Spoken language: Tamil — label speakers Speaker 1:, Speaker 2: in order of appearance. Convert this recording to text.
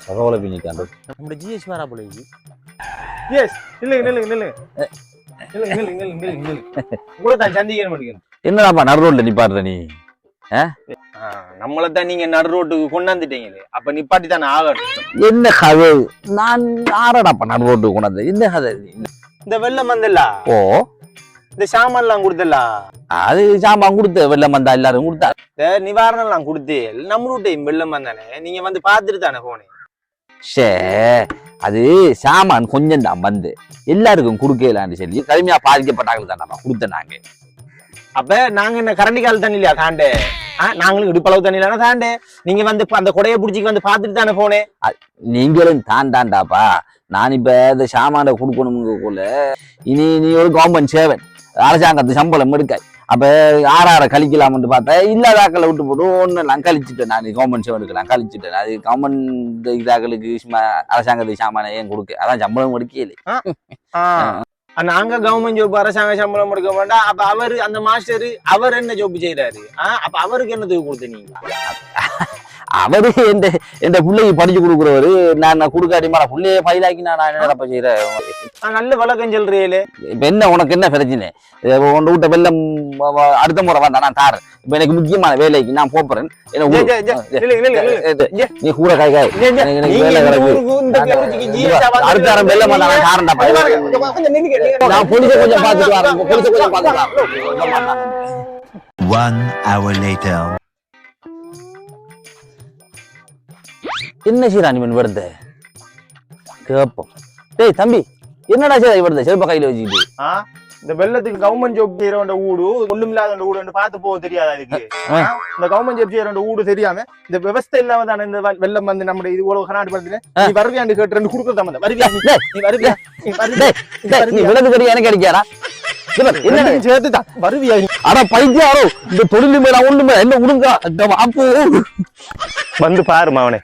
Speaker 1: சகோல பின்னிக்காண்டு
Speaker 2: நம்ம ஜிஎஸ் வரா போல இது.
Speaker 3: எஸ் நில்லுங்க உங்களை தான் சந்திக்கணும் பண்ணிக்கணும்.
Speaker 1: என்னடாப்பா நடு ரோட்ல நிப்பாடுற நீ?
Speaker 3: நம்மளை தான் நீங்க நடு ரோட்டுக்கு கொண்டாந்துட்டீங்களே, அப்ப நிப்பாட்டி தானே ஆகணும்.
Speaker 1: என்ன கதை? நான் ஆறடாப்பா நடு ரோட்டுக்கு கொண்டாந்து என்ன கதை?
Speaker 3: இந்த வெள்ளம் வந்தல்ல,
Speaker 1: ஓ
Speaker 3: இந்த சாமான் எல்லாம் கொடுத்தல,
Speaker 1: அது சாமான் கொடுத்த வெள்ளம் வந்தா எல்லாரும் கொடுத்தா
Speaker 3: இந்த நிவாரணம் எல்லாம் கொடுத்து நம்ம ரூட்டையும் வெள்ளம் வந்தானே, நீங்க வந்து பாத்துட்டு தானே போனேன்.
Speaker 1: ஷே அது சாமான் கொஞ்சம் தான் வந்து எல்லாருக்கும் கொடுக்கலான்னு சொல்லி கடுமையா பாதிக்கப்பட்டாங்க தானே கொடுத்த நாங்க.
Speaker 3: அப்ப நாங்க என்ன கரண்டி கால் தண்ணி இல்லையா தாண்டே? நாங்களும் இடுப்பளவு தண்ணி இல்லைன்னா தாண்டே. நீங்க வந்து அந்த கொடையை பிடிச்சிக்கு வந்து பாத்துட்டு தானே போனேன்.
Speaker 1: நீங்களும் தாண்டாண்டாப்பா. நான் இப்ப இந்த சாமான கொடுக்கணும்ல, இனி நீ ஒரு கவர்மெண்ட் சேவன், அரசாங்கத்து சம்பளம் எடுக்க. அப்ப ஆறார கழிக்கலாம்னு பார்த்தா இல்லாதாக்களை விட்டு போட்டு ஒன்னு நான் கழிச்சுட்டேன். நான் கவர்மெண்ட் சேவனுக்கு நான் கழிச்சுட்டேன். அது கவர்மெண்ட் இதாக்களுக்கு அரசாங்கத்துக்கு சாமான ஏன் கொடுக்க, அதான் சம்பளம் எடுக்கல.
Speaker 3: நாங்க கவர்மெண்ட் ஜாப் அரசாங்க சம்பளம் எடுக்க மாட்டோம். அப்ப அவரு அந்த மாஸ்டர் அவர் என்ன ஜாப் செய்யறாரு? அப்ப அவருக்கு என்னதுக்கு கொடுத்த நீங்க?
Speaker 1: அவரு எந்த பிள்ளைக்கு படிச்சு கொடுக்குறவரு. நான் கொடுக்காட்டிமா பிள்ளைய பயிலாக்கி நான் என்னப்ப செய்யறேன்.
Speaker 3: நல்ல வழக்கம் சொல்றீங்களே.
Speaker 1: இப்ப என்ன உனக்கு என்ன பிரச்சனை? உன் வீட்டை வெள்ளம் அடுத்த முறை வந்தா நான் தாரேன். இப்ப எனக்கு முக்கியமான வேலைக்கு நான் போறேன். நீ கூட காய் காய் எனக்கு வேலை கிடக்கு. அடுத்த வாரம் வெள்ளம் வந்தா நான் தாரேன்டா. நான் பொலிச கொஞ்சம் பாத்துட்டு வரேன். பொலிச கொஞ்சம் பாத்துட்டு.
Speaker 4: 1 hour later.
Speaker 1: என்ன செய்யறா நீ வருது கேப்போம். டேய் தம்பி, என்னடா செய்ய வருது செருப்ப கையில வச்சுக்கிட்டு?
Speaker 3: இந்த வெள்ளத்துக்கு கவர்மெண்ட் ஜாப் செய்யற ஊடு ஒண்ணும் இல்லாத ஊடு பார்த்து போக தெரியாது. அதுக்கு இந்த கவர்மெண்ட் ஜாப் செய்யற ஊடு தெரியாம இந்த விவசாய இல்லாம தானே இந்த வெள்ளம் வந்து நம்ம இது உலக நாடு படுத்து நீ வருவியாண்டு கேட்டு கொடுக்குறது சம்பந்தம். வருவியா நீ வருவியா?
Speaker 1: நீ விலது கடி எனக்கு அடிக்காரா?
Speaker 3: என்ன சேர்த்துதான் வருவியா?
Speaker 1: ஆனா பைத்தியாரோ இந்த தொழில் மேல ஒண்ணுமே என்ன உடுங்க வந்து
Speaker 3: பாருமா அவனே.